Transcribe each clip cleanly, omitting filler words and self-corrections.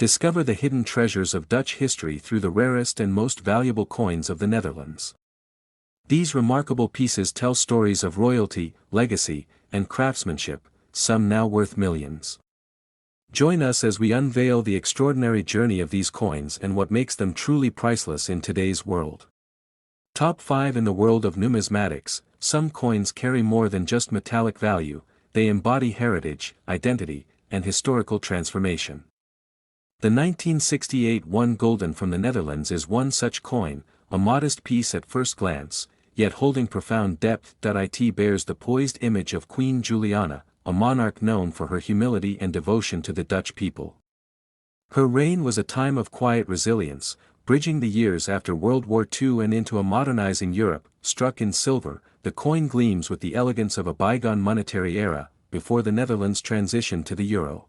Discover the hidden treasures of Dutch history through the rarest and most valuable coins of the Netherlands. These remarkable pieces tell stories of royalty, legacy, and craftsmanship, some now worth millions. Join us as we unveil the extraordinary journey of these coins and what makes them truly priceless in today's world. Top 5 in the world of numismatics. Some coins carry more than just metallic value, they embody heritage, identity, and historical transformation. The 1968 1 gulden from the Netherlands is one such coin, a modest piece at first glance, yet holding profound depth. It bears the poised image of Queen Juliana, a monarch known for her humility and devotion to the Dutch people. Her reign was a time of quiet resilience, bridging the years after World War II and into a modernizing Europe. Struck in silver, the coin gleams with the elegance of a bygone monetary era, before the Netherlands transitioned to the euro.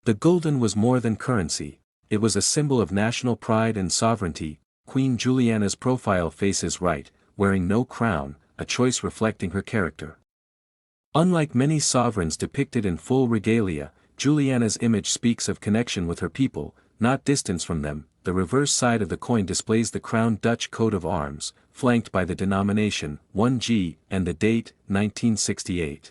The gulden was more than currency, it was a symbol of national pride and sovereignty. Queen Juliana's profile faces right, wearing no crown, a choice reflecting her character. Unlike many sovereigns depicted in full regalia, Juliana's image speaks of connection with her people, not distance from them. The reverse side of the coin displays the crowned Dutch coat of arms, flanked by the denomination, 1G, and the date, 1968.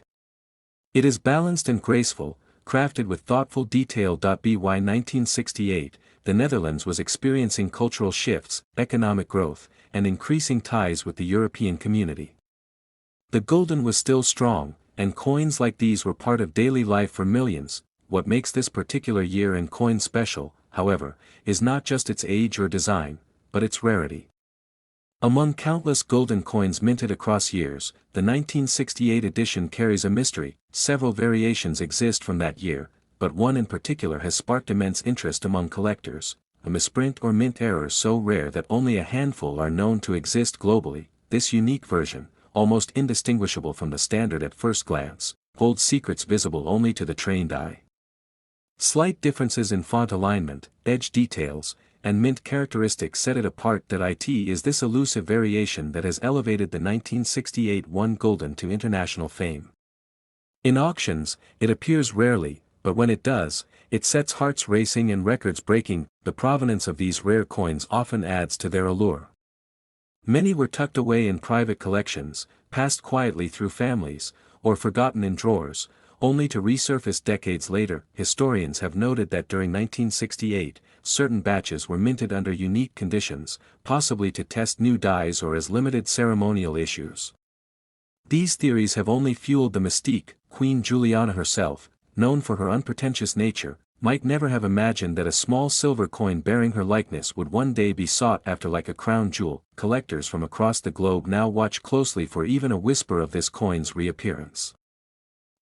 It is balanced and graceful, crafted with thoughtful detail. By 1968, the Netherlands was experiencing cultural shifts, economic growth, and increasing ties with the European community. The gulden was still strong, and coins like these were part of daily life for millions. What makes this particular year and coin special, however, is not just its age or design, but its rarity. Among countless gulden coins minted across years, the 1968 edition carries a mystery. Several variations exist from that year, but one in particular has sparked immense interest among collectors, a misprint or mint error so rare that only a handful are known to exist globally. This unique version, almost indistinguishable from the standard at first glance, holds secrets visible only to the trained eye. Slight differences in font alignment, edge details, and mint characteristics set it apart. It is this elusive variation that has elevated the 1968 1 gulden to international fame. In auctions, it appears rarely, but when it does, it sets hearts racing and records breaking. The provenance of these rare coins often adds to their allure. Many were tucked away in private collections, passed quietly through families, or forgotten in drawers, only to resurface decades later. Historians have noted that during 1968, certain batches were minted under unique conditions, possibly to test new dyes or as limited ceremonial issues. These theories have only fueled the mystique. Queen Juliana herself, known for her unpretentious nature, might never have imagined that a small silver coin bearing her likeness would one day be sought after like a crown jewel. Collectors from across the globe now watch closely for even a whisper of this coin's reappearance.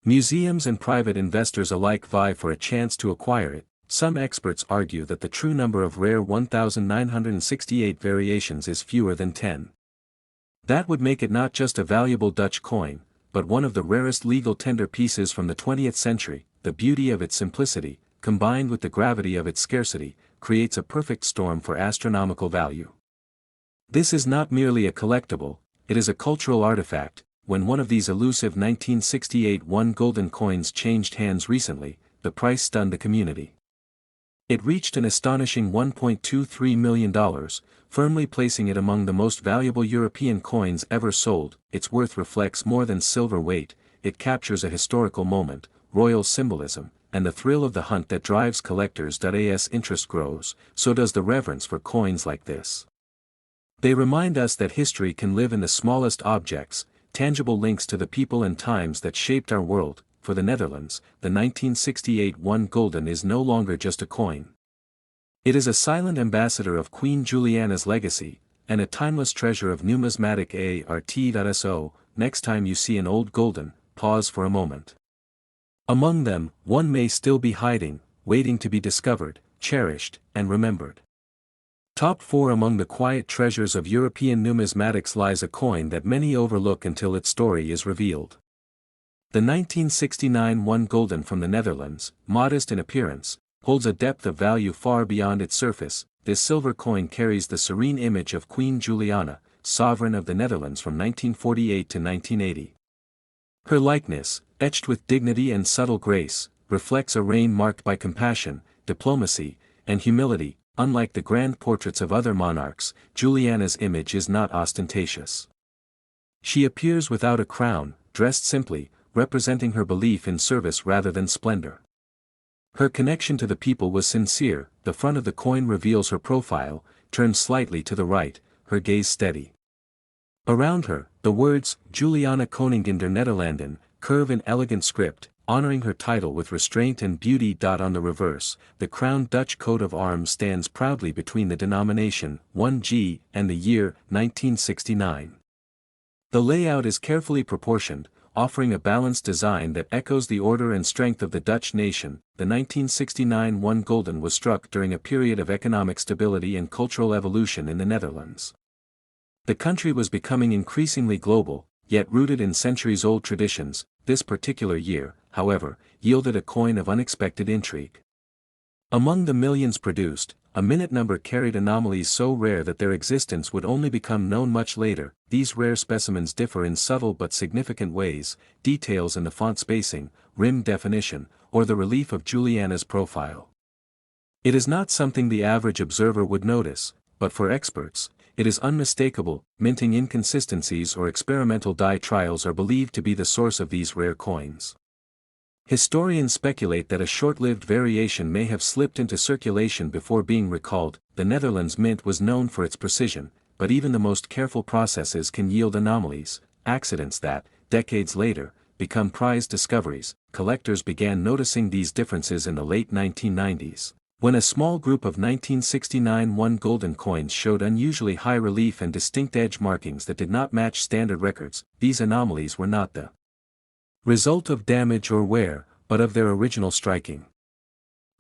Museums and private investors alike vie for a chance to acquire it. Some experts argue that the true number of rare 1,968 variations is fewer than 10. That would make it not just a valuable Dutch coin, but one of the rarest legal tender pieces from the 20th century. The beauty of its simplicity, combined with the gravity of its scarcity, creates a perfect storm for astronomical value. This is not merely a collectible, it is a cultural artifact. When one of these elusive 1968 1 gulden coins changed hands recently, the price stunned the community. It reached an astonishing $1.23 million, firmly placing it among the most valuable European coins ever sold. Its worth reflects more than silver weight, it captures a historical moment, royal symbolism, and the thrill of the hunt that drives collectors. As interest grows, so does the reverence for coins like this. They remind us that history can live in the smallest objects, tangible links to the people and times that shaped our world. For the Netherlands, the 1968 1 gulden is no longer just a coin. It is a silent ambassador of Queen Juliana's legacy, and a timeless treasure of numismatic art. So, next time you see an old gulden, pause for a moment. Among them, one may still be hiding, waiting to be discovered, cherished, and remembered. Top 4 among the quiet treasures of European numismatics lies a coin that many overlook until its story is revealed. The 1969 1 gulden from the Netherlands, modest in appearance, holds a depth of value far beyond its surface. This silver coin carries the serene image of Queen Juliana, sovereign of the Netherlands from 1948 to 1980. Her likeness, etched with dignity and subtle grace, reflects a reign marked by compassion, diplomacy, and humility. Unlike the grand portraits of other monarchs, Juliana's image is not ostentatious. She appears without a crown, dressed simply, representing her belief in service rather than splendor. Her connection to the people was sincere. The front of the coin reveals her profile, turned slightly to the right, her gaze steady. Around her, the words, Juliana Koningin der Nederlanden, curve in elegant script, honoring her title with restraint and beauty. On the reverse, the crowned Dutch coat of arms stands proudly between the denomination, 1G, and the year, 1969. The layout is carefully proportioned, offering a balanced design that echoes the order and strength of the Dutch nation. The 1969 one gulden was struck during a period of economic stability and cultural evolution in the Netherlands. The country was becoming increasingly global, yet rooted in centuries-old traditions. This particular year, however, yielded a coin of unexpected intrigue. Among the millions produced, a minute number carried anomalies so rare that their existence would only become known much later. These rare specimens differ in subtle but significant ways: details in the font spacing, rim definition, or the relief of Juliana's profile. It is not something the average observer would notice, but for experts, it is unmistakable. Minting inconsistencies or experimental die trials are believed to be the source of these rare coins. Historians speculate that a short-lived variation may have slipped into circulation before being recalled. The Netherlands mint was known for its precision, but even the most careful processes can yield anomalies, accidents that, decades later, become prized discoveries. Collectors began noticing these differences in the late 1990s, when a small group of 1969 one gulden coins showed unusually high relief and distinct edge markings that did not match standard records. These anomalies were not the result of damage or wear, but of their original striking.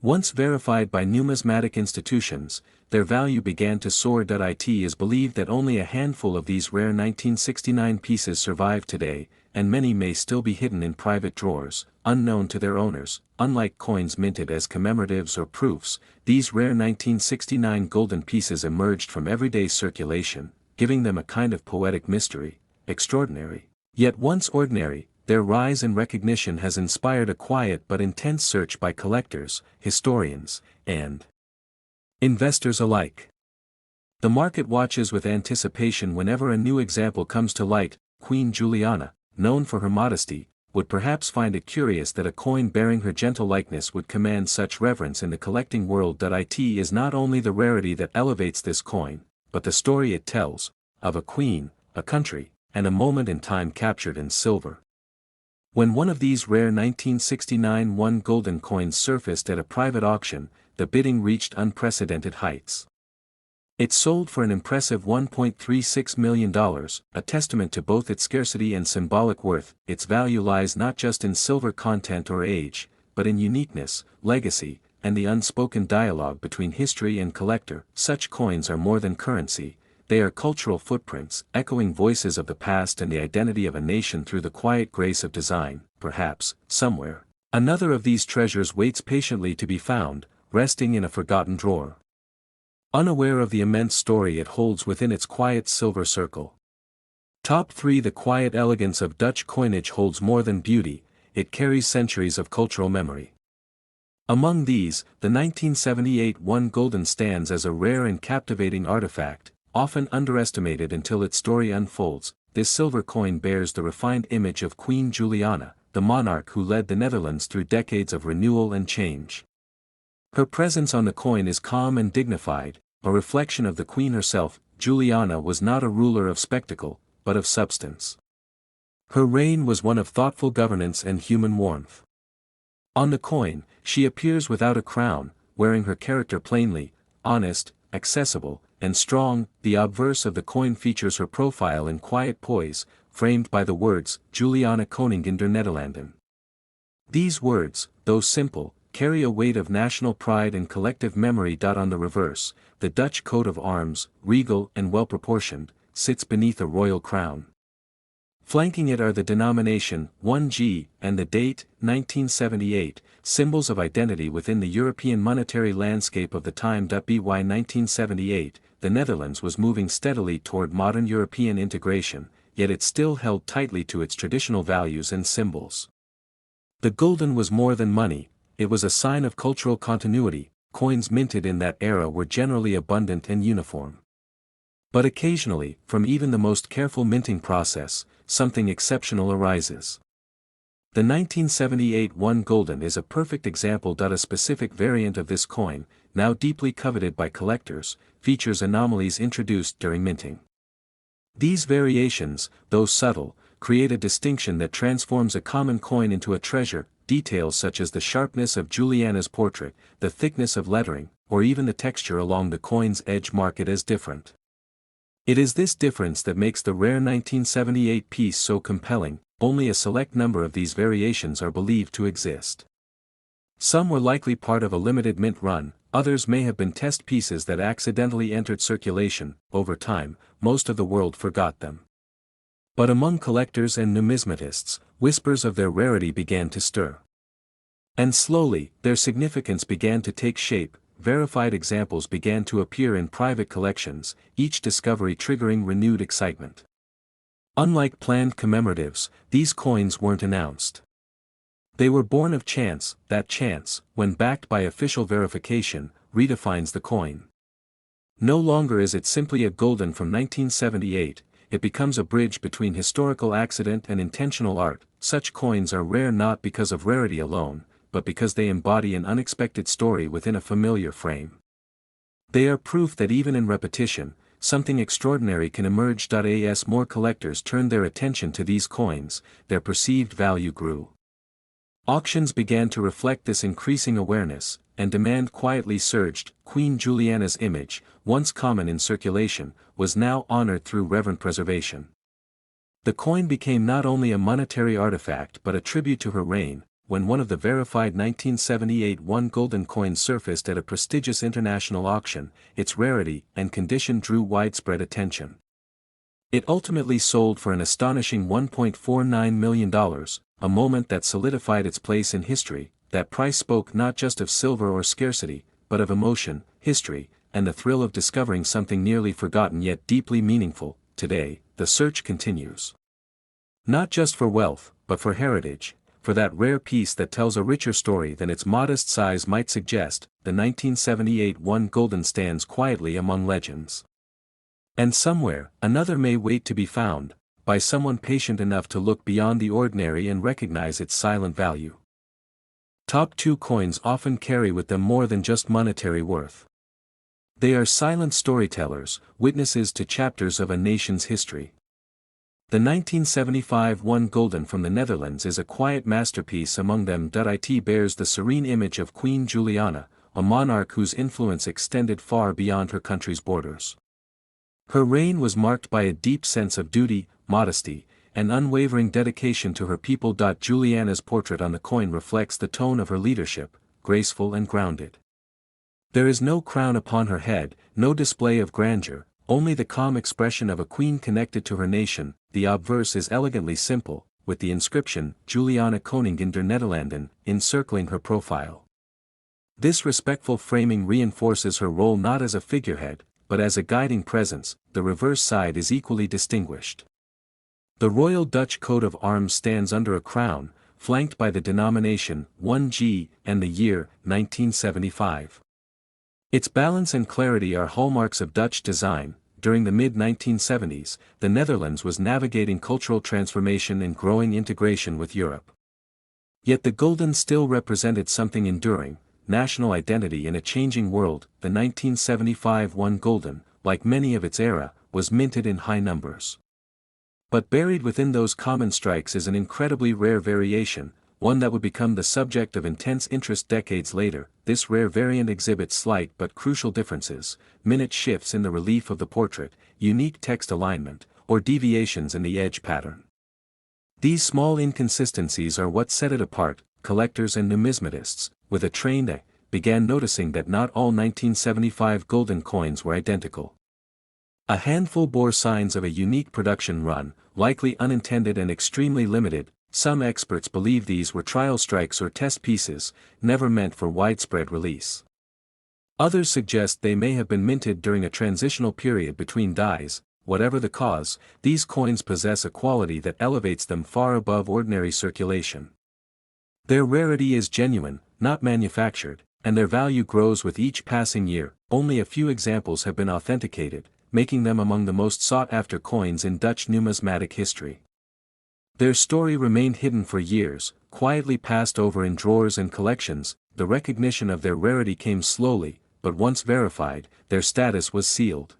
Once verified by numismatic institutions, their value began to soar. It is believed that only a handful of these rare 1969 pieces survive today, and many may still be hidden in private drawers, unknown to their owners. Unlike coins minted as commemoratives or proofs, these rare 1969 golden pieces emerged from everyday circulation, giving them a kind of poetic mystery. Extraordinary, yet once ordinary, their rise and recognition has inspired a quiet but intense search by collectors, historians, and investors alike. The market watches with anticipation whenever a new example comes to light. Queen Juliana, known for her modesty, would perhaps find it curious that a coin bearing her gentle likeness would command such reverence in the collecting world. It is not only the rarity that elevates this coin, but the story it tells, of a queen, a country, and a moment in time captured in silver. When one of these rare 1969 one gulden coins surfaced at a private auction, the bidding reached unprecedented heights. It sold for an impressive $1.36 million, a testament to both its scarcity and symbolic worth. Its value lies not just in silver content or age, but in uniqueness, legacy, and the unspoken dialogue between history and collector. Such coins are more than currency. They are cultural footprints, echoing voices of the past and the identity of a nation through the quiet grace of design. Perhaps, somewhere, another of these treasures waits patiently to be found, resting in a forgotten drawer, unaware of the immense story it holds within its quiet silver circle. Top 3. The quiet elegance of Dutch coinage holds more than beauty, it carries centuries of cultural memory. Among these, the 1978 one gulden stands as a rare and captivating artifact, often underestimated until its story unfolds. This silver coin bears the refined image of Queen Juliana, the monarch who led the Netherlands through decades of renewal and change. Her presence on the coin is calm and dignified, a reflection of the Queen herself. Juliana was not a ruler of spectacle, but of substance. Her reign was one of thoughtful governance and human warmth. On the coin, she appears without a crown, wearing her character plainly, honest, accessible, and strong. The obverse of the coin features her profile in quiet poise, framed by the words, Juliana Koningin der Nederlanden. These words, though simple, carry a weight of national pride and collective memory. On the reverse, the Dutch coat of arms, regal and well-proportioned, sits beneath a royal crown. Flanking it are the denomination, 1G, and the date, 1978, symbols of identity within the European monetary landscape of the time. By 1978, the Netherlands was moving steadily toward modern European integration, yet it still held tightly to its traditional values and symbols. The gulden was more than money, it was a sign of cultural continuity, coins minted in that era were generally abundant and uniform. But occasionally, from even the most careful minting process, something exceptional arises. The 1978 1 Gulden is a perfect example. A specific variant of this coin, now deeply coveted by collectors, features anomalies introduced during minting. These variations, though subtle, create a distinction that transforms a common coin into a treasure. Details such as the sharpness of Juliana's portrait, the thickness of lettering, or even the texture along the coin's edge mark it as different. It is this difference that makes the rare 1978 piece so compelling. Only a select number of these variations are believed to exist. Some were likely part of a limited mint run, others may have been test pieces that accidentally entered circulation. Over time, most of the world forgot them. But among collectors and numismatists, whispers of their rarity began to stir. And slowly, their significance began to take shape. Verified examples began to appear in private collections, each discovery triggering renewed excitement. Unlike planned commemoratives, these coins weren't announced. They were born of chance. That chance, when backed by official verification, redefines the coin. No longer is it simply a Gulden from 1978, it becomes a bridge between historical accident and intentional art. Such coins are rare not because of rarity alone, but because they embody an unexpected story within a familiar frame. They are proof that even in repetition, something extraordinary can emerge. As more collectors turned their attention to these coins, their perceived value grew. Auctions began to reflect this increasing awareness, and demand quietly surged. Queen Juliana's image, once common in circulation, was now honored through reverent preservation. The coin became not only a monetary artifact but a tribute to her reign. When one of the verified 1978 1 Gulden coins surfaced at a prestigious international auction, its rarity and condition drew widespread attention. It ultimately sold for an astonishing $1.49 million, a moment that solidified its place in history. That price spoke not just of silver or scarcity, but of emotion, history, and the thrill of discovering something nearly forgotten yet deeply meaningful. Today, the search continues. Not just for wealth, but for heritage. For that rare piece that tells a richer story than its modest size might suggest. The 1978 1 Gulden stands quietly among legends. And somewhere, another may wait to be found, by someone patient enough to look beyond the ordinary and recognize its silent value. Top 2 coins often carry with them more than just monetary worth. They are silent storytellers, witnesses to chapters of a nation's history. The 1975 1 Gulden from the Netherlands is a quiet masterpiece among them. It bears the serene image of Queen Juliana, a monarch whose influence extended far beyond her country's borders. Her reign was marked by a deep sense of duty, modesty, and unwavering dedication to her people. Juliana's portrait on the coin reflects the tone of her leadership, graceful and grounded. There is no crown upon her head, no display of grandeur, only the calm expression of a queen connected to her nation. The obverse is elegantly simple, with the inscription, Juliana Koningin der Nederlanden, encircling her profile. This respectful framing reinforces her role not as a figurehead, but as a guiding presence. The reverse side is equally distinguished. The Royal Dutch coat of arms stands under a crown, flanked by the denomination 1G and the year 1975. Its balance and clarity are hallmarks of Dutch design. During the mid-1970s, the Netherlands was navigating cultural transformation and growing integration with Europe. Yet the Gulden still represented something enduring, national identity in a changing world. The 1975 1 Gulden, like many of its era, was minted in high numbers. But buried within those common strikes is an incredibly rare variation, one that would become the subject of intense interest decades later. This rare variant exhibits slight but crucial differences, minute shifts in the relief of the portrait, unique text alignment, or deviations in the edge pattern. These small inconsistencies are what set it apart. Collectors and numismatists, with a trained eye, began noticing that not all 1975 Gulden coins were identical. A handful bore signs of a unique production run, likely unintended and extremely limited. Some experts believe these were trial strikes or test pieces, never meant for widespread release. Others suggest they may have been minted during a transitional period between dies. Whatever the cause, these coins possess a quality that elevates them far above ordinary circulation. Their rarity is genuine, not manufactured, and their value grows with each passing year. Only a few examples have been authenticated, making them among the most sought-after coins in Dutch numismatic history. Their story remained hidden for years, quietly passed over in drawers and collections. The recognition of their rarity came slowly, but once verified, their status was sealed.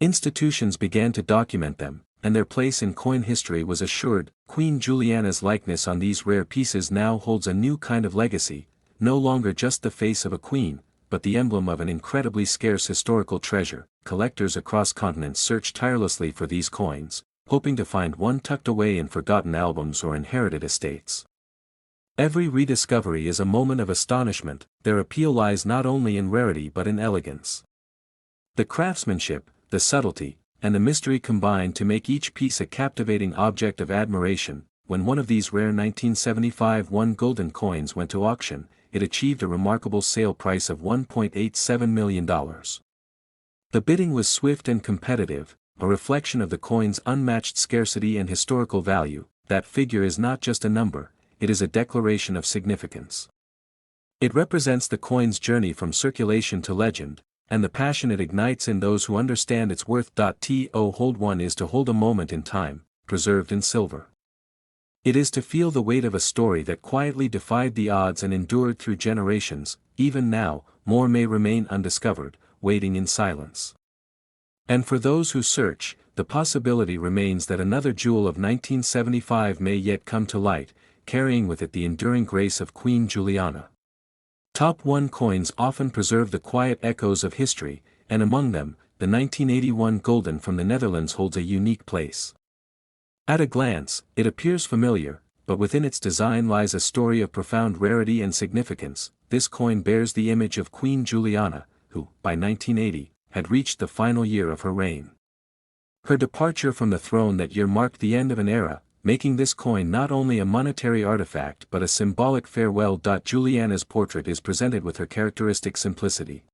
Institutions began to document them, and their place in coin history was assured. Queen Juliana's likeness on these rare pieces now holds a new kind of legacy, no longer just the face of a queen, but the emblem of an incredibly scarce historical treasure. Collectors across continents search tirelessly for these coins, hoping to find one tucked away in forgotten albums or inherited estates. Every rediscovery is a moment of astonishment. Their appeal lies not only in rarity but in elegance. The craftsmanship, the subtlety, and the mystery combine to make each piece a captivating object of admiration. When one of these rare 1975 golden coins went to auction, it achieved a remarkable sale price of $1.87 million. The bidding was swift and competitive, a reflection of the coin's unmatched scarcity and historical value. That figure is not just a number, it is a declaration of significance. It represents the coin's journey from circulation to legend, and the passion it ignites in those who understand its worth. To hold one is to hold a moment in time, preserved in silver. It is to feel the weight of a story that quietly defied the odds and endured through generations. Even now, more may remain undiscovered, waiting in silence. And for those who search, the possibility remains that another jewel of 1975 may yet come to light, carrying with it the enduring grace of Queen Juliana. Top 1 coins often preserve the quiet echoes of history, and among them, the 1981 golden from the Netherlands holds a unique place. At a glance, it appears familiar, but within its design lies a story of profound rarity and significance. This coin bears the image of Queen Juliana, who, by 1980, had reached the final year of her reign. Her departure from the throne that year marked the end of an era, making this coin not only a monetary artifact but a symbolic farewell. Juliana's portrait is presented with her characteristic simplicity.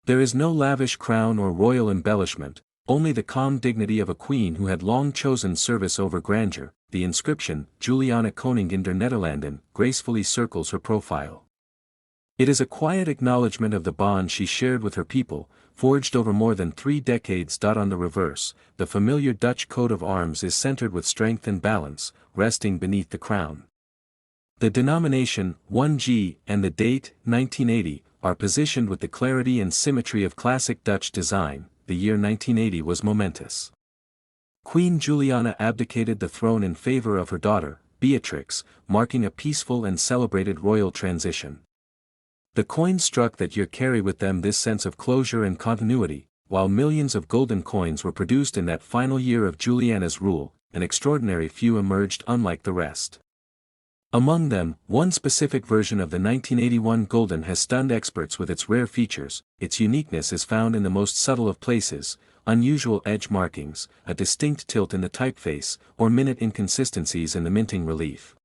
There is no lavish crown or royal embellishment, only the calm dignity of a queen who had long chosen service over grandeur. The inscription, Juliana Koningin der Nederlanden, gracefully circles her profile. It is a quiet acknowledgement of the bond she shared with her people, forged over more than 3 decades. On the reverse, the familiar Dutch coat of arms is centered with strength and balance, resting beneath the crown. The denomination, 1G, and the date, 1980, are positioned with the clarity and symmetry of classic Dutch design. The year 1980 was momentous. Queen Juliana abdicated the throne in favor of her daughter, Beatrix, marking a peaceful and celebrated royal transition. The coins struck that year carry with them this sense of closure and continuity. While millions of golden coins were produced in that final year of Juliana's rule, an extraordinary few emerged unlike the rest. Among them, one specific version of the 1981 golden has stunned experts with its rare features. Its uniqueness is found in the most subtle of places: unusual edge markings, a distinct tilt in the typeface, or minute inconsistencies in the minting relief.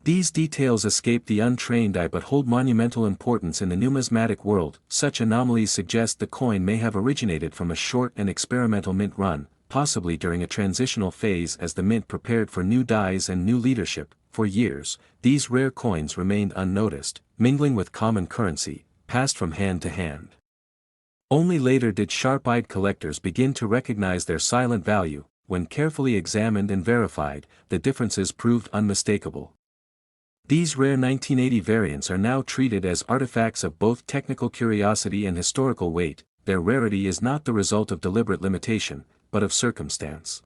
These details escape the untrained eye but hold monumental importance in the numismatic world. Such anomalies suggest the coin may have originated from a short and experimental mint run, possibly during a transitional phase as the mint prepared for new dies and new leadership. For years, these rare coins remained unnoticed, mingling with common currency, passed from hand to hand. Only later did sharp-eyed collectors begin to recognize their silent value. When carefully examined and verified, the differences proved unmistakable. These rare 1980 variants are now treated as artifacts of both technical curiosity and historical weight. Their rarity is not the result of deliberate limitation, but of circumstance.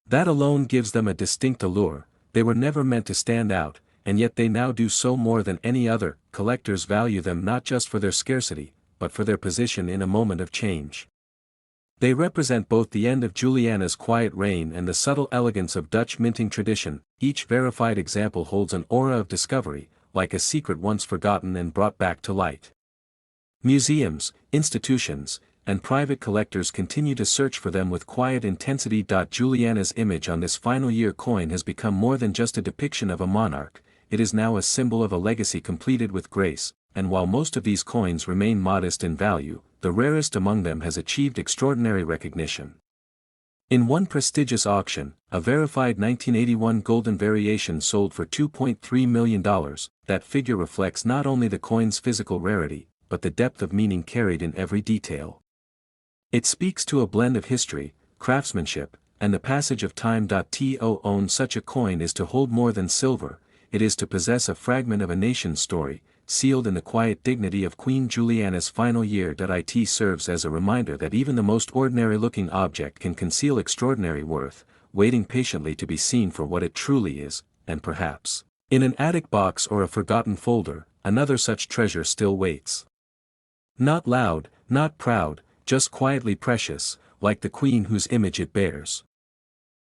That alone gives them a distinct allure. They were never meant to stand out, and yet they now do so more than any other. Collectors value them not just for their scarcity, but for their position in a moment of change. They represent both the end of Juliana's quiet reign and the subtle elegance of Dutch minting tradition. Each verified example holds an aura of discovery, like a secret once forgotten and brought back to light. Museums, institutions, and private collectors continue to search for them with quiet intensity. Juliana's image on this final year coin has become more than just a depiction of a monarch, it is now a symbol of a legacy completed with grace. And while most of these coins remain modest in value, the rarest among them has achieved extraordinary recognition. In one prestigious auction, a verified 1981 golden variation sold for $2.3 million. That figure reflects not only the coin's physical rarity, but the depth of meaning carried in every detail. It speaks to a blend of history, craftsmanship, and the passage of time. To own such a coin is to hold more than silver, it is to possess a fragment of a nation's story, sealed in the quiet dignity of Queen Juliana's final year. It serves as a reminder that even the most ordinary-looking object can conceal extraordinary worth, waiting patiently to be seen for what it truly is, and perhaps, in an attic box or a forgotten folder, another such treasure still waits. Not loud, not proud, just quietly precious, like the queen whose image it bears.